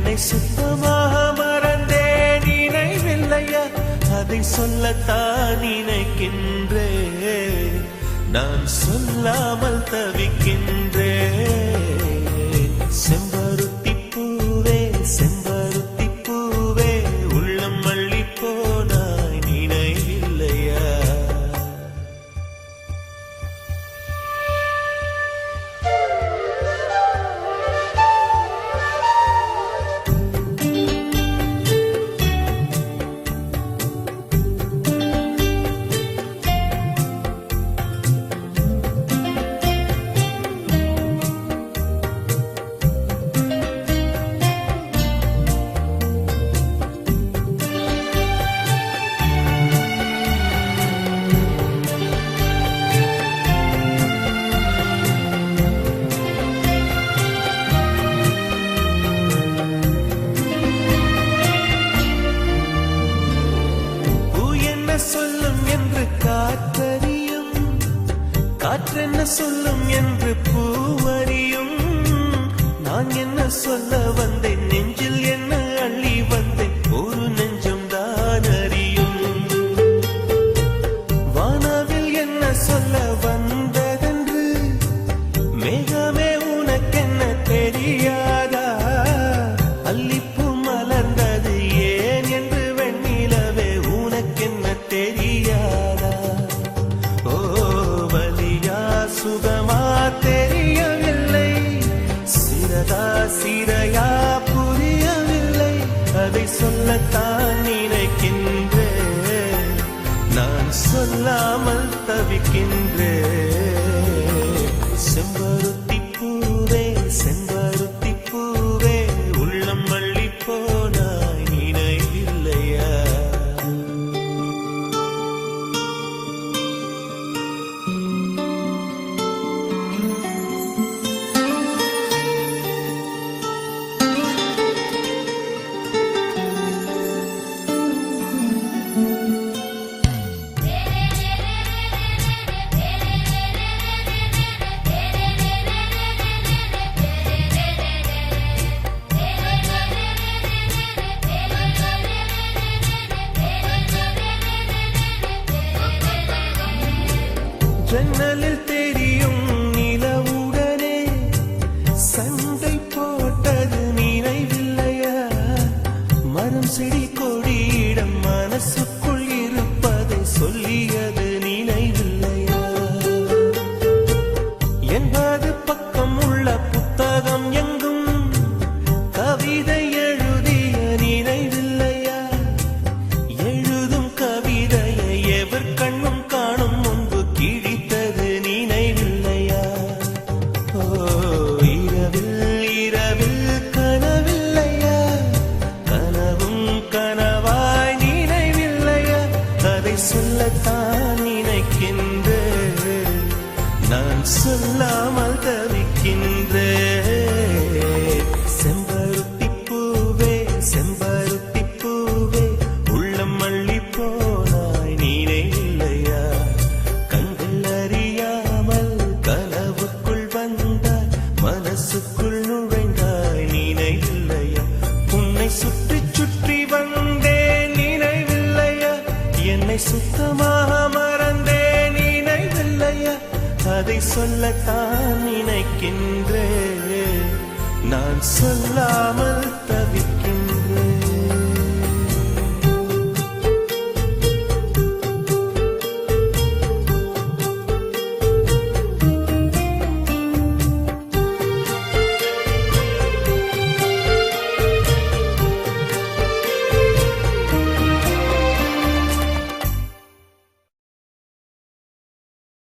என்னை சுத்தமாக மறந்தே நினைவில்லையா? அதை சொல்லத்தான் நினைக்கின்றேன், நான் சொல்லாமல் தவிக்கின்றேன். செம்பருத்தி பூவே செம்பருத்தி பூவே உள்ளம் மல்லி போனாய் நினைவில்லையா? சொல்லும் என்று காற்றறியும், காற்றென்ன சொல்லும் என்று பூவறியும். நான் என்ன சொல்ல வந்தேன், நெஞ்சில் என்ன அள்ளி வந்தேன், ஒரு நெஞ்சம் தான் அறியும். வானவில் என்ன சொல்ல வந்ததென்று மேகமே உனக்கென்ன தெரியாதா? அல்லிப்பூ மலர்ந்தது ஏன் என்று வெண்ணிலவே உனக்கென்ன தெரியாதா? ஓ வலியா சுகமா தெரியவில்லை, சிறதா சிறையா புரியவில்லை. அதை சொல்லத்தான் நினைக்கின்றேன், நான் சொல்லாமல் தவிக்கின்றேன். செம்பருத்தி பூவே செம்பருத்தி பூவே உள்ளம் மல்லி போனாய் நினைவில்லையா? ஜன்னலில் தெரியும் நிலவுடனே சண்டை போட்டது நினைவில்லையா? மரம் செடி கொடியிடம் மனசுக்குள் இருப்பதை சொல்லியது நினைவில்லையா? 80 பக்கம் உள்ள புத்தகம் எங்கும் கவிதை எழுதிய நினைவில்லையா? எழுதும் கவிதையை எவர் கண்ணும் காணும் முன்பு கிழித்தது நினைவில்லையா? ஓ இரவில் இரவில் கனவில்லையா? கனவும் கனவாய் நினைவில்லையா? அதை சொல்லத்தான் நினைக்கின்றேன், நான் சொல்லாமல் தவிக்கின்றேன். செம்பருத்தி பூவே செம்பருத்தி பூவே உள்ளம் மல்லி போனாய் நினைவில்லையா? கண்கள் அறியாமல் கனவுக்குள் வந்தாய், மனசுக்குள் நுழைந்தாய் நினைவில்லையா? உன்னை சுற்றி சுற்றி வந்தேன் நினைவில்லையா? என்னை சுத்தமாக மறந்தேன் நினைவில்லையா? அதை சொல்லத்தான் நினைக்கின்றேன், நான் சொல்லாமல்